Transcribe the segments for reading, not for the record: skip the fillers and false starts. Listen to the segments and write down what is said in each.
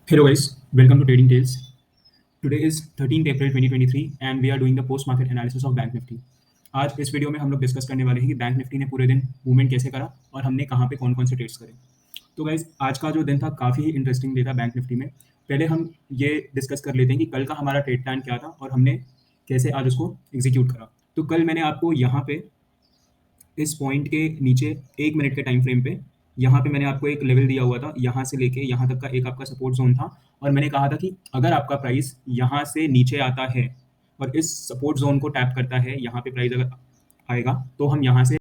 Hello guys, welcome to Trading Tales. Today is 13th April 2023 and we are doing the post market analysis of bank Nifty. आज इस video में हम लोग discuss करने वाले हैं कि बैंक निफ्टी ने पूरे दिन मूवमेंट कैसे करा और हमने कहाँ पे कौन-कौन से ट्रेड्स करे। तो गाइस आज का जो दिन था काफ़ी ही इंटरेस्टिंग डे था बैंक निफ्टी में। पहले हम ये डिस्कस कर लेते हैं कि कल का हमारा ट्रेड प्लान क्या था और हमने कैसे आज उसको एग्जीक्यूट करा। तो कल मैंने आपको यहाँ पे इस पॉइंट के नीचे 1 मिनट के टाइम फ्रेम पे यहाँ पे मैंने आपको एक लेवल दिया हुआ था, यहाँ से लेके यहाँ तक का एक आपका सपोर्ट ज़ोन था और मैंने कहा था कि अगर आपका प्राइस यहाँ से नीचे आता है और इस सपोर्ट ज़ोन को टैप करता है, यहाँ पे प्राइस अगर आएगा, तो हम यहाँ से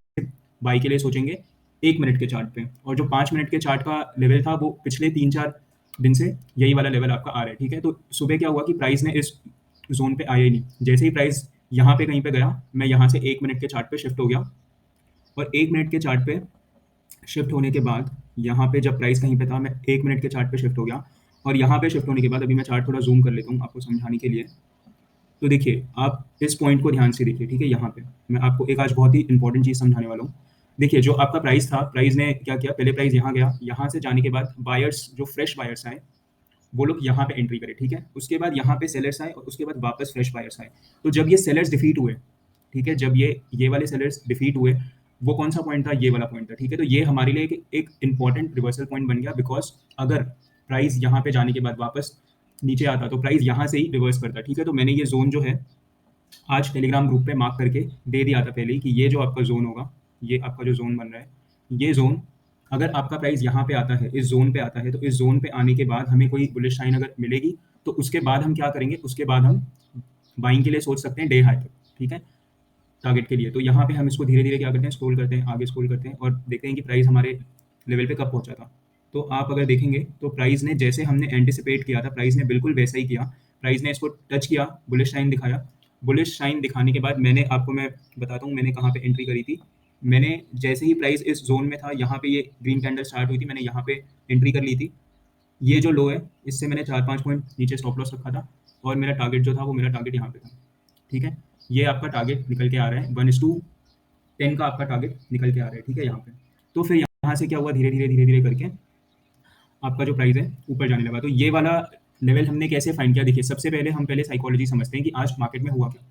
बाई के लिए सोचेंगे 1 मिनट के चार्ट पे और जो 5 मिनट के चार्ट का लेवल था, वो पिछले 3-4 दिन से यही वाला लेवल आपका आ रहा है, ठीक है? तो सुबह क्या हुआ कि प्राइस ने इस ज़ोन पे आया ही नहीं। जैसे ही प्राइस यहाँ पे कहीं पे गया, मैं यहाँ से 1 मिनट के चार्ट पे शिफ्ट हो गया और 1 मिनट के चार्ट पे शिफ्ट होने के बाद यहाँ पे जब प्राइस कहीं पे था, मैं 1 मिनट के चार्ट पे शिफ्ट हो गया और यहाँ पे शिफ्ट होने के बाद अभी मैं चार्ट थोड़ा ज़ूम कर लेता हूँ आपको समझाने के लिए। तो देखिए, आप इस पॉइंट को ध्यान से देखिए, ठीक है? यहाँ पे मैं आपको एक आज बहुत ही इंपॉर्टेंट चीज़ समझाने वाला हूँ। देखिए, जो आपका प्राइस था, प्राइस ने क्या किया, पहले प्राइस यहाँ गया, यहाँ से जाने के बाद बायर्स जो फ्रेश बायर्स आए, वो लोग यहाँ पे एंट्री करे, ठीक है? उसके बाद यहाँ पे सेलर्स आए और उसके बाद वापस फ्रेश बायर्स आए। तो जब ये सेलर्स डिफीट हुए, ठीक है? जब ये वाले सेलर्स डिफीट हुए, वो कौन सा पॉइंट था? ये वाला पॉइंट था, ठीक है? तो ये हमारे लिए एक इंपॉर्टेंट रिवर्सल पॉइंट बन गया बिकॉज अगर प्राइस यहाँ पे जाने के बाद वापस नीचे आता तो प्राइस यहाँ से ही रिवर्स करता, ठीक है? तो मैंने ये जोन जो है आज टेलीग्राम ग्रुप पे मार्क करके दे दिया था पहले ही कि ये जो आपका जोन होगा, ये आपका जो जोन बन रहा है, ये जोन अगर आपका प्राइस यहाँ पे आता है, इस जोन पे आता है, तो इस जोन पे आने के बाद हमें कोई बुलिश साइन अगर मिलेगी तो उसके बाद हम क्या करेंगे, उसके बाद हम बाइंग के लिए सोच सकते हैं डे हाई तक, ठीक है? टारगेट के लिए। तो यहाँ पे हम इसको धीरे-धीरे क्या करते हैं, स्क्रॉल करते हैं, आगे स्क्रॉल करते हैं और देखते हैं कि प्राइस हमारे लेवल पे कब पहुँचा था। तो आप अगर देखेंगे तो प्राइस ने जैसे हमने एंटिसिपेट किया था, प्राइस ने बिल्कुल वैसा ही किया। प्राइस ने इसको टच किया, बुलिश साइन दिखाया। बुलिश साइन दिखाने के बाद मैंने आपको मैं बताता हूँ मैंने कहाँ पे एंट्री करी थी। मैंने जैसे ही प्राइस इस ज़ोन में था, यहाँ पे ये ग्रीन कैंडल स्टार्ट हुई थी, मैंने यहाँ पे एंट्री कर ली थी। ये जो लो है, इससे मैंने 4-5 पॉइंट नीचे स्टॉप लॉस रखा था और मेरा टारगेट जो था, वो मेरा टारगेट यहाँ पे था, ठीक है? ये आपका टारगेट निकल के आ रहा है 1:10 का आपका टारगेट निकल के आ रहा है, ठीक है? यहाँ पे। तो फिर यहाँ से क्या हुआ, धीरे-धीरे करके आपका जो प्राइस है ऊपर जाने लगा। तो ये वाला लेवल हमने कैसे फाइंड किया? देखिए, सबसे पहले हम पहले साइकोलॉजी समझते हैं कि आज मार्केट में हुआ क्या।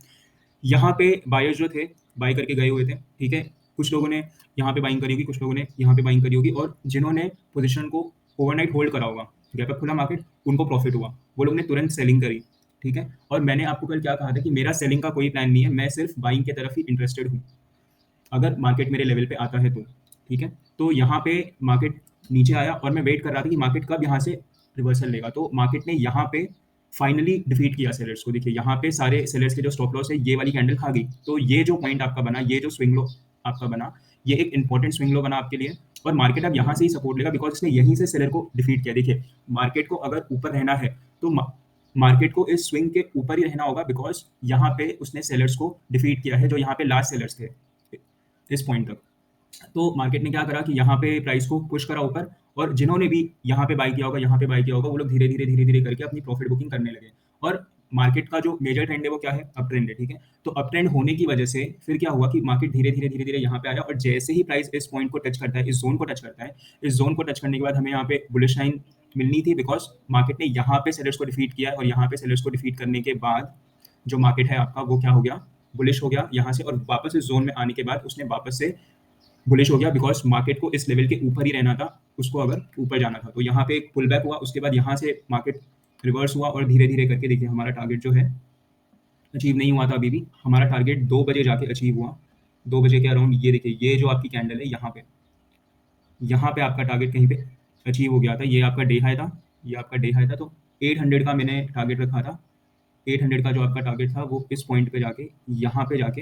यहाँ पे बायर्स जो थे, बाय करके गए हुए थे, ठीक है? कुछ लोगों ने यहाँ पे बाइंग करी होगी, कुछ लोगों ने यहाँ पे बाइंग करी होगी और जिन्होंने पोजीशन को ओवरनाइट होल्ड करा होगा, गैप अप खुला मार्केट, उनको प्रॉफिट हुआ। वो लोग ने तुरंत सेलिंग करी, ठीक है? और मैंने आपको कल क्या कहा था कि मेरा सेलिंग का कोई प्लान नहीं है, मैं सिर्फ बाइंग की तरफ ही इंटरेस्टेड हूँ। अगर मार्केट मेरे लेवल पे आता है तो, ठीक है? तो यहाँ पे मार्केट नीचे आया और मैं वेट कर रहा था कि मार्केट कब यहाँ से रिवर्सल लेगा। तो मार्केट ने यहाँ पे फाइनली डिफीट किया सेलर्स को। देखिए, यहाँ पे सारे सेलर्स के जो स्टॉप लॉस है, ये वाली कैंडल खा गई। तो ये जो पॉइंट आपका बना, ये जो स्विंग लो आपका बना, ये एक इंपॉर्टेंट स्विंग लो बना आपके लिए और मार्केट अब यहाँ से ही सपोर्ट लेगा बिकॉज इसने यहीं से सेलर को डिफीट किया। देखिए, मार्केट को अगर ऊपर रहना है तो मार्केट को इस स्विंग के ऊपर ही रहना होगा बिकॉज यहाँ पे उसने सेलर्स को डिफीट किया है, जो यहाँ पे लास्ट सेलर्स थे इस पॉइंट तक। तो मार्केट ने क्या करा कि यहाँ पे प्राइस को पुश करा ऊपर और जिन्होंने भी यहाँ पे बाय किया होगा, यहाँ पे बाय किया होगा, वो लोग धीरे-धीरे करके अपनी प्रॉफिट बुकिंग करने लगे। और मार्केट का जो मेजर ट्रेंड है वो क्या है? अप ट्रेंड है, ठीक है? तो अप ट्रेंड होने की वजह से फिर क्या हुआ कि मार्केट धीरे-धीरे यहाँ पे आया और जैसे ही प्राइस इस पॉइंट को टच करता है, इस ज़ोन को टच करता है, इस ज़ोन को टच करने के बाद हमें यहाँ पे बुलिश लाइन मिलनी थी बिकॉज़ मार्केट ने यहाँ पे सेलर्स को डिफीट किया है और यहाँ पे सेलर्स को डिफीट करने के बाद जो मार्केट है आपका वो क्या हो गया? बुलिश हो गया यहाँ से और वापस इस ज़ोन में आने के बाद उसने वापस से बुलिश हो गया बिकॉज मार्केट को इस लेवल के ऊपर ही रहना था, उसको अगर ऊपर जाना था। तो यहाँ पे एक पुल बैक हुआ, उसके बाद यहाँ से मार्केट रिवर्स हुआ और धीरे-धीरे करके देखिए हमारा टारगेट जो है अचीव नहीं हुआ था अभी भी। हमारा टारगेट 2 बजे जाके अचीव हुआ। 2 बजे के अराउंड ये देखिए, ये जो आपकी कैंडल है यहाँ पे आपका टारगेट कहीं पे अचीव हो गया था। ये आपका डे हाई था, ये आपका डे हाई था। तो 800 का मैंने टारगेट रखा था। 800 का जो आपका टारगेट था वो इस पॉइंट पे जाके, यहाँ पे जाके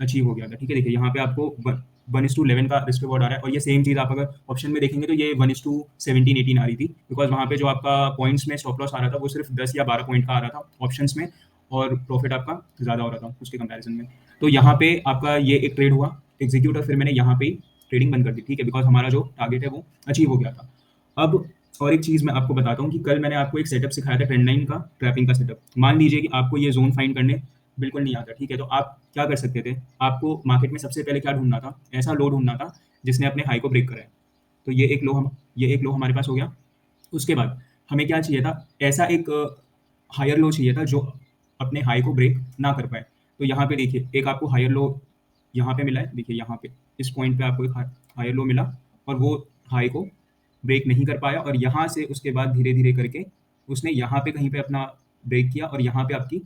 अचीव हो गया था, ठीक है? देखिए, यहाँ पे आपको 1:11 का रिस्क रिवॉर्ड आ रहा है और ये सेम चीज़ आप अगर ऑप्शन में देखेंगे तो ये 1:17-18 आ रही थी बिकॉज वहाँ पे जो आपका पॉइंट्स में स्टॉप लॉस आ रहा था वो सिर्फ 10 या 12 पॉइंट का आ रहा था ऑप्शंस में और प्रॉफिट आपका ज़्यादा हो रहा था उसके कंपैरिजन में। तो यहाँ पे आपका ये एक ट्रेड हुआ एग्जीक्यूट और फिर मैंने यहाँ पे ही ट्रेडिंग बंद कर दी, ठीक है? बिकॉज हमारा जो टारगेट है वो अचीव हो गया था। अब और एक चीज़ मैं आपको बताता हूँ कि कल मैंने आपको एक सेटअप सिखाया था ट्रेंड लाइन का, ट्रैपिंग का सेटअप। मान लीजिए कि आपको ये जोन फाइंड करने बिल्कुल नहीं आता, ठीक है? तो आप क्या कर सकते थे? आपको मार्केट में सबसे पहले क्या ढूँढना था? ऐसा लो ढूँढना था जिसने अपने हाई को ब्रेक करा है। तो ये एक लो हमारे पास हो गया। उसके बाद हमें क्या चाहिए था, ऐसा एक हायर लो चाहिए था जो अपने हाई को ब्रेक ना कर पाए। तो यहाँ पे देखिए एक आपको हायर लो यहाँ पे मिला है, देखिए यहाँ पे इस पॉइंट पे आपको एक हायर लो मिला और वो हाई को ब्रेक नहीं कर पाया, और यहाँ से उसके बाद धीरे धीरे करके उसने यहाँ पे कहीं पे अपना ब्रेक किया और यहाँ पे आपकी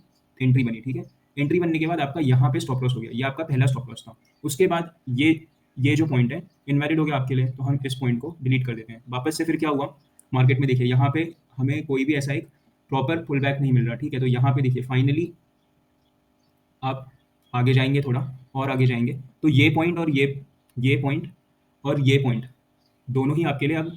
एंट्री बनी। ठीक है, एंट्री बनने के बाद आपका यहाँ पे स्टॉप लॉस हो गया, ये आपका पहला स्टॉप लॉस था। उसके बाद ये जो पॉइंट है इनवैलिड हो गया आपके लिए, तो हम इस पॉइंट को डिलीट कर देते हैं। वापस से फिर क्या हुआ मार्केट में, देखिए यहाँ पे हमें कोई भी ऐसा एक प्रॉपर पुल बैक नहीं मिल रहा। ठीक है, तो यहाँ पे देखिए फाइनली आप आगे जाएंगे, थोड़ा और आगे जाएंगे तो ये पॉइंट और ये पॉइंट और ये पॉइंट दोनों ही आपके लिए अब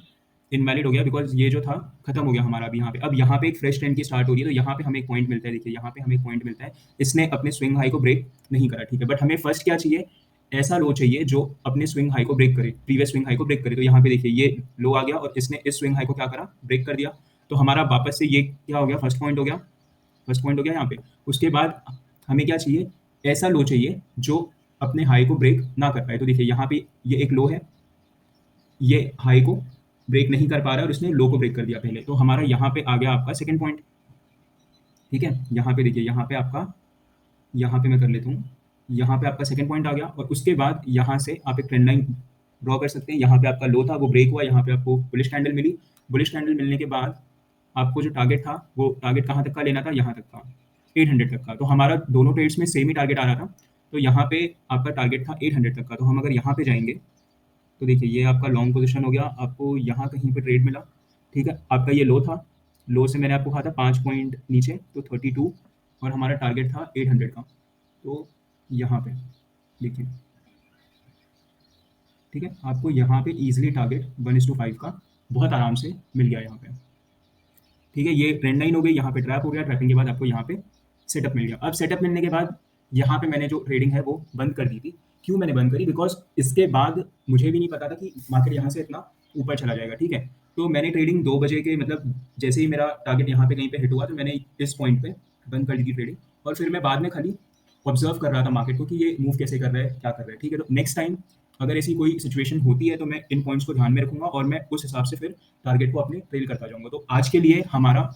इनवैलिड हो गया, बिकॉज ये जो था खत्म हो गया हमारा अभी यहाँ पे। अब यहाँ पे एक फ्रेश ट्रेंड की स्टार्ट हो रही है, तो यहाँ पे हमें एक पॉइंट मिलता है, देखिए यहाँ पे हमें एक पॉइंट मिलता है, इसने अपने स्विंग हाई को ब्रेक नहीं करा। ठीक है, बट हमें फर्स्ट क्या चाहिए, ऐसा लो चाहिए जो अपने स्विंग हाई को ब्रेक करे, प्रीवियस स्विंग हाई को ब्रेक करे। तो यहाँ पे देखिए ये लो आ गया और इसने इस स्विंग हाई को क्या करा, ब्रेक कर दिया। तो हमारा वापस से ये क्या हो गया, फर्स्ट पॉइंट हो गया, फर्स्ट पॉइंट हो गया यहाँ पे। उसके बाद हमें क्या चाहिए, ऐसा लो चाहिए जो अपने हाई को ब्रेक ना कर पाए। तो देखिए यहाँ पे ये एक लो है, ये हाई को ब्रेक नहीं कर पा रहा है और इसने लो को ब्रेक कर दिया पहले, तो हमारा यहाँ पे आ गया आपका सेकंड पॉइंट। ठीक है, यहाँ पे देखिए यहाँ पे आपका, यहाँ पे मैं कर लेता हूँ, यहाँ पे आपका सेकंड पॉइंट आ गया। और उसके बाद यहाँ से आप एक ट्रेंड लाइन ड्रॉ कर सकते हैं। यहाँ पे आपका लो था, वो ब्रेक हुआ, यहाँ पे आपको बुलिश कैंडल मिली। बुलिश कैंडल मिलने के बाद आपको जो टारगेट था वो टारगेट कहाँ तक का लेना था, यहाँ तक का, 800 तक का। तो हमारा दोनों ट्रेड्स में सेम ही टारगेट आ रहा था, तो यहाँ पे आपका टारगेट था 800 तक का। तो हम अगर यहाँ पे जाएंगे तो देखिए ये आपका लॉन्ग पोजीशन हो गया, आपको यहाँ कहीं पे ट्रेड मिला। ठीक है, आपका ये लो था, लो से मैंने आपको कहा था 5 पॉइंट नीचे, तो 32, और हमारा टारगेट था 800 का। तो यहाँ पे देखिए, ठीक है, आपको यहाँ पे इजीली टारगेट 1:5 का बहुत आराम से मिल गया यहाँ पे। ठीक है, ये ट्रेंड लाइन हो गई, यहाँ पे ट्रैप हो गया, ट्रैपिंग के बाद आपको यहाँ पे सेटअप मिल गया। अब सेटअप मिलने के बाद यहाँ पे मैंने जो ट्रेडिंग है वो बंद कर दी थी। क्यों मैंने बंद करी, बिकॉज इसके बाद मुझे भी नहीं पता था कि मार्केट यहाँ से इतना ऊपर चला जाएगा। ठीक है, तो मैंने ट्रेडिंग 2 बजे के मतलब जैसे ही मेरा टारगेट यहाँ पे कहीं पे हिट हुआ तो मैंने इस पॉइंट पे बंद कर दी थी ट्रेडिंग, और फिर मैं बाद में खाली ऑब्जर्व कर रहा था मार्केट को कि ये मूव कैसे कर रहा है, क्या कर रहा है। ठीक है, तो नेक्स्ट टाइम अगर ऐसी कोई सिचुएशन होती है तो मैं इन पॉइंट्स को ध्यान में रखूंगा और मैं उस हिसाब से फिर टारगेट को अपने ट्रेल करता जाऊंगा। तो आज के लिए हमारा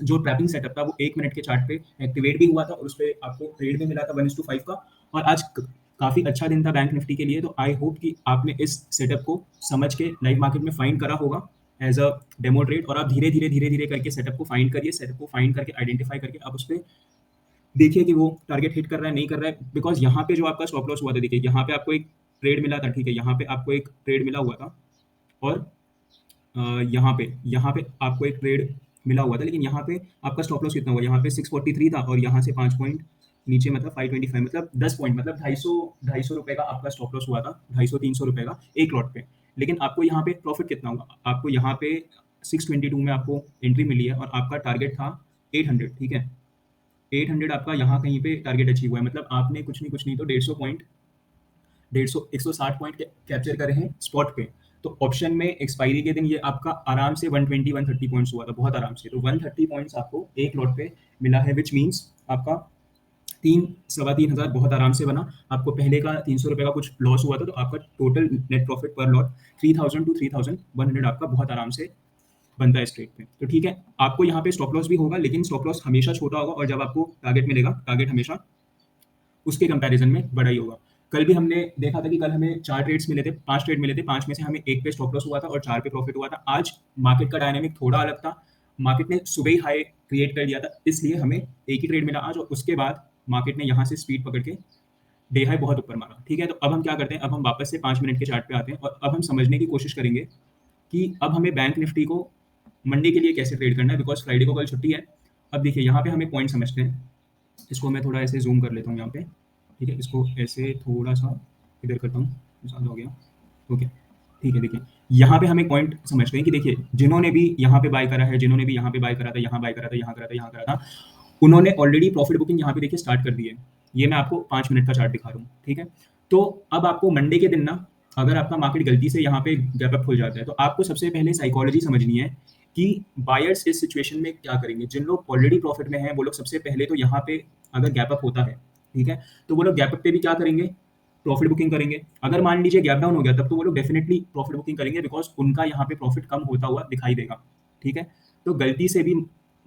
जो ट्रैपिंग सेटअप था वो 1 मिनट के चार्ट पे एक्टिवेट भी हुआ था और उस पर आपको ट्रेड भी मिला था 1:5 का। और आज काफी अच्छा दिन था बैंक निफ्टी के लिए। तो आई होप कि आपने इस सेटअप को समझ के लाइव मार्केट में फाइंड करा होगा एज अ डेमो ट्रेड, और आप धीरे धीरे करके सेटअप को फाइंड करिए, सेटअप को फाइंड करके आइडेंटिफाई करके आप उस पर देखिए कि वो टारगेट हिट कर रहा है नहीं कर रहा है। बिकॉज यहाँ पे जो आपका स्टॉप लॉस हुआ था, देखिए यहाँ पे आपको एक ट्रेड मिला था। ठीक है, यहाँ पे आपको एक ट्रेड मिला हुआ था, और यहाँ पे आपको एक ट्रेड मिला हुआ था, लेकिन यहाँ पे आपका स्टॉप लॉस कितना हुआ, यहाँ पे 643 था, और यहाँ से 5 पॉइंट नीचे मतलब 525, मतलब 10 पॉइंट, मतलब 250 रुपए का आपका स्टॉप लॉस हुआ था, 250-300 रुपए का एक लॉट पे। लेकिन आपको यहाँ पे प्रॉफिट कितना हुआ, आपको यहाँ पे 622 में आपको एंट्री मिली है और आपका टारगेट था 800। ठीक है, 800 आपका यहाँ कहीं पे टारगेट अचीव हुआ है, मतलब आपने कुछ नहीं तो 150 पॉइंट, 160 पॉइंट कैप्चर करे हैं स्पॉट पे। तो ऑप्शन में एक्सपायरी के दिन ये आपका आराम से 120-130 पॉइंट्स हुआ था, बहुत आराम से। तो 130 पॉइंट्स आपको एक लॉट पे मिला है, विच मीन्स आपका 3-3.25 हज़ार बहुत आराम से बना। आपको पहले का 300 रुपये का कुछ लॉस हुआ था, तो आपका टोटल नेट प्रॉफिट पर लॉट 3000 टू 3100 आपका बहुत आराम से बनता है स्ट्रेट पे। तो ठीक है, आपको यहाँ पे स्टॉप लॉस भी होगा, लेकिन स्टॉप लॉस हमेशा छोटा होगा, और जब आपको टारगेट मिलेगा, टारगेट हमेशा उसके कंपैरिजन में बड़ा ही होगा। कल भी हमने देखा था कि कल हमें 4 ट्रेड्स मिले थे, 5 ट्रेड मिले थे, 5 में से हमें 1 पे स्टॉप लॉस हुआ था और 4 पे प्रॉफिट हुआ था। आज मार्केट का डायनामिक थोड़ा अलग था, मार्केट ने सुबह ही हाई क्रिएट कर दिया था, इसलिए हमें एक ही ट्रेड मिला आज, और उसके बाद मार्केट ने यहाँ से स्पीड पकड़ के डे हाई बहुत ऊपर मारा। ठीक है, तो अब हम क्या करते हैं, अब हम वापस से 5 मिनट के चार्ट पे आते हैं और अब हम समझने की कोशिश करेंगे कि अब हमें बैंक निफ्टी को मंडे के लिए कैसे ट्रेड करना है, बिकॉज फ्राइडे को कल छुट्टी है। अब देखिए यहाँ पे हमें पॉइंट समझते हैं, इसको मैं थोड़ा ऐसे जूम कर लेता हूँ यहाँ पे। ठीक है, इसको ऐसे थोड़ा सा इधर करता हूँ, ज़्यादा हो गया। ओके, ठीक है, देखिए यहाँ पे हम एक पॉइंट समझते हैं कि देखिए जिन्होंने भी यहाँ पे बाय करा है, जिन्होंने भी यहाँ पे बाय करा था, यहाँ बाय करा था, यहाँ करा था, यहाँ करा था, उन्होंने ऑलरेडी प्रॉफिट बुकिंग यहाँ पे देखिए स्टार्ट कर दी है। ये मैं आपको 5 मिनट का चार्ट दिखा रहा हूँ। ठीक है, तो अब आपको मंडे के दिन ना, अगर आपका मार्केट गलती से यहाँ पे गैप अप खुल जाता है, तो आपको सबसे पहले साइकोलॉजी समझनी है कि बायर्स इस सिचुएशन में क्या करेंगे। जिन लोग ऑलरेडी प्रॉफिट में हैं वो लोग सबसे पहले तो यहाँ पे अगर गैप अप होता है, ठीक है, तो वो लोग गैप अप पे भी क्या करेंगे, प्रॉफिट बुकिंग करेंगे। अगर मान लीजिए गैप डाउन हो गया, तब तो वो लोग डेफिनेटली प्रॉफिट बुकिंग करेंगे, बिकॉज उनका यहाँ पे प्रॉफिट कम होता हुआ दिखाई देगा। ठीक है, तो गलती से भी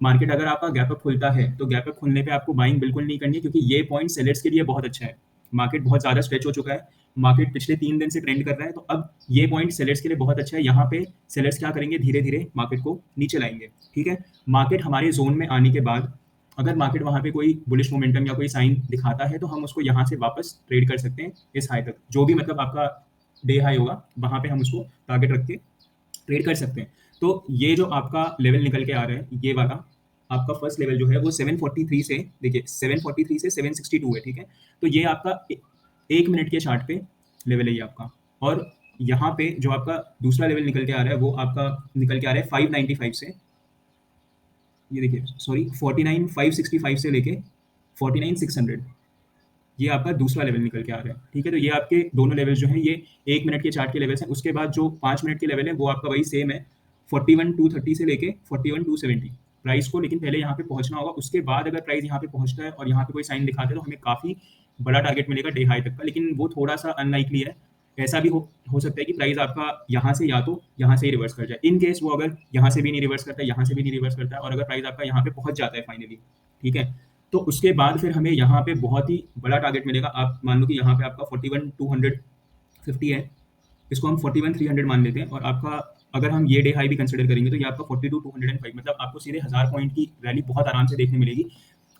मार्केट अगर आपका गैप अप खुलता है तो गैप अप खुलने पे आपको बाइंग बिल्कुल नहीं करनी है, क्योंकि ये पॉइंट सेलर्स के लिए बहुत अच्छा है। मार्केट बहुत ज़्यादा स्ट्रेच हो चुका है, मार्केट पिछले 3 दिन से ट्रेंड कर रहा है, तो अब ये पॉइंट सेलर्स के लिए बहुत अच्छा है। यहाँ पे सेलर्स क्या करेंगे, धीरे धीरे मार्केट को नीचे लाएंगे। ठीक है, मार्केट हमारे जोन में आने के बाद अगर मार्केट वहाँ पे कोई बुलिश मोमेंटम या कोई साइन दिखाता है तो हम उसको यहाँ से वापस ट्रेड कर सकते हैं इस हाई तक, जो भी मतलब आपका डे हाई होगा वहाँ पे हम उसको टारगेट रख के ट्रेड कर सकते हैं। तो ये जो आपका लेवल निकल के आ रहा है, ये वाला आपका फर्स्ट लेवल जो है वो 743 से, देखिए 743 से 762 है। ठीक है, तो ये आपका 1 मिनट के चार्ट पे लेवल है ये आपका। और यहाँ पे जो आपका दूसरा लेवल निकल के आ रहा है वो आपका निकल के आ रहा है 595 से, ये देखिए सॉरी 49565 से लेके 49600, ये आपका दूसरा लेवल निकल के आ रहा है। ठीक है, तो ये आपके दोनों लेवल जो हैं ये 1 मिनट के चार्ट के लेवल्स हैं। उसके बाद जो 5 मिनट के लेवल है वो आपका वही सेम है, 41230 से लेके 41270 प्राइस को, लेकिन पहले यहाँ पे पहुंचना होगा। उसके बाद अगर प्राइस यहाँ पे पहुंचता है और यहाँ पे कोई साइन दिखाता है तो हमें काफ़ी बड़ा टारगेट मिलेगा डे हाई तक का, लेकिन वो थोड़ा सा अनलाइकली है। ऐसा भी हो सकता है कि प्राइस आपका यहाँ से या तो यहाँ से ही रिवर्स कर जाए। इन केस वो अगर यहाँ से भी नहीं रिवर्स करता है, यहाँ से भी नहीं रिवर्स करता है, और अगर प्राइस आपका यहाँ पे पहुंच जाता है फाइनली, ठीक है, तो उसके बाद फिर हमें यहाँ पे बहुत ही बड़ा टारगेट मिलेगा। आप मान लो कि यहाँ पे आपका 41250 है, इसको हम 41300 मान लेते हैं, और आपका अगर हम ये डे हाई भी कंसिडर करेंगे तो ये आपका 42205, मतलब आपको सीधे 1000 पॉइंट की रैली बहुत आराम से देखने मिलेगी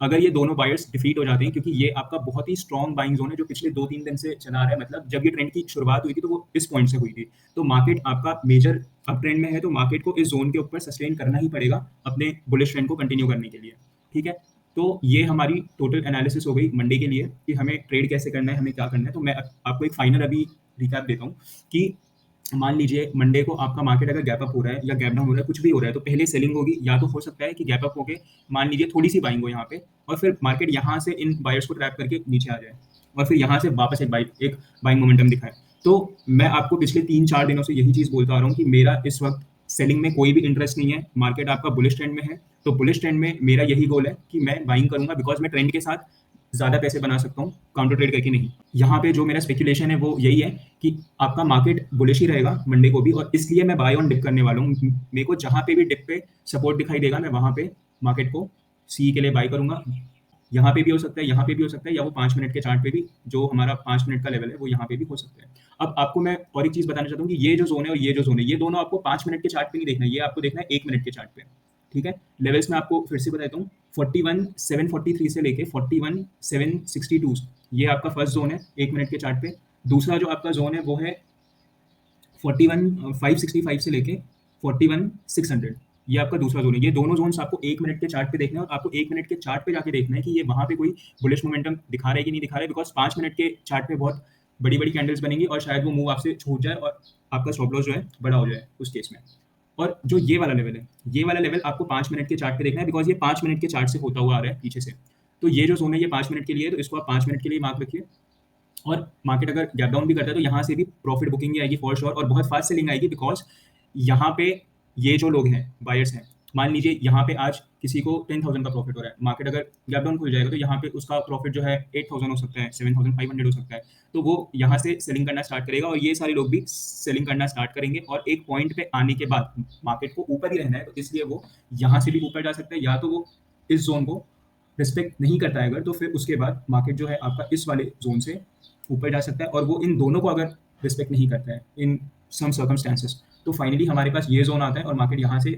अगर ये दोनों बायर्स डिफीट हो जाते हैं, क्योंकि ये आपका बहुत ही स्ट्रॉन्ग बाइंग जोन है जो पिछले 2-3 दिन से चला रहा है। मतलब जब ये ट्रेंड की शुरुआत हुई थी तो वो इस पॉइंट से हुई थी, तो मार्केट आपका मेजर अप ट्रेंड में है, तो मार्केट को इस जोन के ऊपर सस्टेन करना ही पड़ेगा अपने बुलिश ट्रेंड को कंटिन्यू करने के लिए। ठीक है, तो ये हमारी टोटल एनालिसिस हो गई मंडे के लिए कि हमें ट्रेड कैसे करना है, हमें क्या करना है। तो मैं आपको एक फाइनल अभी रिकैप देता हूँ कि मान लीजिए मंडे को आपका मार्केट अगर गैप अप हो रहा है या गैप डाउन हो रहा है, कुछ भी हो रहा है, तो पहले सेलिंग होगी, या तो हो सकता है कि गैप अप होके मान लीजिए थोड़ी सी बाइंग हो यहाँ पे, और फिर मार्केट यहाँ से इन बायर्स को ट्रैप करके नीचे आ जाए और फिर यहाँ से वापस एक बाइंग मोमेंटम दिखाए। तो मैं आपको पिछले 3-4 दिनों से यही चीज़ बोलता आ रहा हूँ कि मेरा इस वक्त सेलिंग में कोई भी इंटरेस्ट नहीं है। मार्केट आपका बुलिश ट्रेंड में है, तो बुलिश ट्रेंड में मेरा यही गोल है कि मैं बाइंग करूंगा, बिकॉज मैं ट्रेंड के साथ ज़्यादा पैसे बना सकता हूँ, काउंटर ट्रेड करके नहीं। यहाँ पे जो मेरा स्पेकुलेशन है वो यही है कि आपका मार्केट बुलिश ही रहेगा मंडे को भी, और इसलिए मैं बाय ऑन डिप करने वाला हूँ। मेरे को जहाँ पे भी डिप पे सपोर्ट दिखाई देगा मैं वहाँ पे मार्केट को सी के लिए बाय करूंगा। यहाँ पे भी हो सकता है, यहाँ पे भी हो सकता है, या वो 5 मिनट के चार्ट पे भी जो हमारा 5 मिनट का लेवल है वो यहाँ पे भी हो सकता है। अब आपको मैं और एक चीज़ बताना चाहता हूँ कि ये जो जोन है और ये जो जोन है, ये दोनों आपको 5 मिनट के चार्ट पे नहीं देखना है, ये आपको देखना है 1 मिनट के चार्ट पे। ठीक है, लेवल्स में आपको फिर से बताता हूँ, 41743 से लेके 41762 ये आपका फर्स्ट जोन है 1 मिनट के चार्ट पे। दूसरा जो आपका जोन है वो है 41565 से लेके 41600, ये आपका दूसरा जोन है। ये दोनों जोन्स आपको 1 मिनट के चार्ट पे देखना है, और आपको 1 मिनट के चार्ट पे जाके देखना है कि ये वहाँ पे कोई बुलिश मोमेंटम दिखा रहा है कि नहीं दिखा रहा है, बिकॉज 5 मिनट के चार्ट पे बहुत बड़ी बड़ी कैंडल्स बनेंगी और शायद वो मूव आपसे छूट जाए और आपका स्टॉप लॉस जो है बड़ा हो जाए उस केस में। और जो ये वाला लेवल है, ये वाला लेवल आपको 5 मिनट के चार्ट पे देखना है, बिकॉज ये 5 मिनट के चार्ट से होता हुआ आ रहा है पीछे से। तो ये जो जोन है ये 5 मिनट के लिए है, तो इसको आप 5 मिनट के लिए मार्क रखिए। और मार्केट अगर गैप डाउन भी करता है तो यहाँ से भी प्रॉफिट बुकिंग ही आएगी फॉर श्योर, और बहुत फास्ट सेलिंग आएगी, बिकॉज यहाँ पे ये जो लोग हैं बायर्स हैं, मान लीजिए यहाँ पे आज किसी को 10,000 का प्रॉफिट हो रहा है, मार्केट अगर गैप डाउन खुल जाएगा तो यहाँ पे उसका प्रॉफिट जो है 8,000 हो सकता है, 7,500 हो सकता है। तो वो यहाँ से सेलिंग करना स्टार्ट करेगा और ये सारे लोग भी सेलिंग करना स्टार्ट करेंगे, और एक पॉइंट पे आने के बाद मार्केट को ऊपर ही रहना है, तो इसलिए वो यहाँ से भी ऊपर जा सकता है, या तो वो इस जोन को रिस्पेक्ट नहीं करता है अगर, तो फिर उसके बाद मार्केट जो है आपका इस वाले जोन से ऊपर जा सकता है, और वो इन दोनों को अगर रिस्पेक्ट नहीं करता है इन सम सर्कमस्टेंसेस, तो फाइनली हमारे पास ये जोन आता है और मार्केट यहाँ से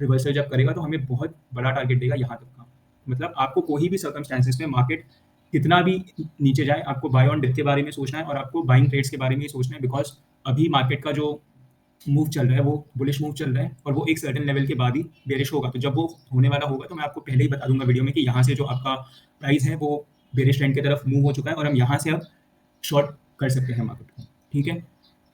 रिवर्सल जब करेगा तो हमें बहुत बड़ा टारगेट देगा यहाँ तक का। मतलब आपको कोई भी सर्कमस्टेंसेस में मार्केट कितना भी नीचे जाए, आपको बाय ऑन डिप के बारे में सोचना है और आपको बाइंग ट्रेड्स के बारे में ही सोचना है, बिकॉज अभी मार्केट का जो मूव चल रहा है वो बुलिश मूव चल रहा है, और वो एक सर्टेन लेवल के बाद ही बेरिश होगा। तो जब वो होने वाला होगा तो मैं आपको पहले ही बता दूंगा वीडियो में कि यहाँ से जो आपका प्राइस है वो बेरिश ट्रेंड की तरफ मूव हो चुका है और हम यहाँ से अब शॉर्ट कर सकते हैं मार्केट को। ठीक है,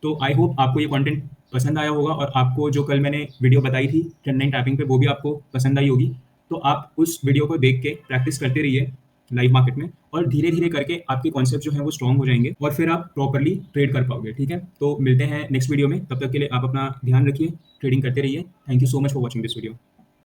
तो आई होप आपको ये कंटेंट पसंद आया होगा, और आपको जो कल मैंने वीडियो बताई थी ट्रेंड लाइन टैपिंग पे वो भी आपको पसंद आई होगी। तो आप उस वीडियो को देख के प्रैक्टिस करते रहिए लाइव मार्केट में, और धीरे धीरे करके आपके कॉन्सेप्ट जो है वो स्ट्रॉन्ग हो जाएंगे और फिर आप प्रॉपरली ट्रेड कर पाओगे। ठीक है, तो मिलते हैं नेक्स्ट वीडियो में, तब तक के लिए आप अपना ध्यान रखिए, ट्रेडिंग करते रहिए। Thank you so much for watching this video.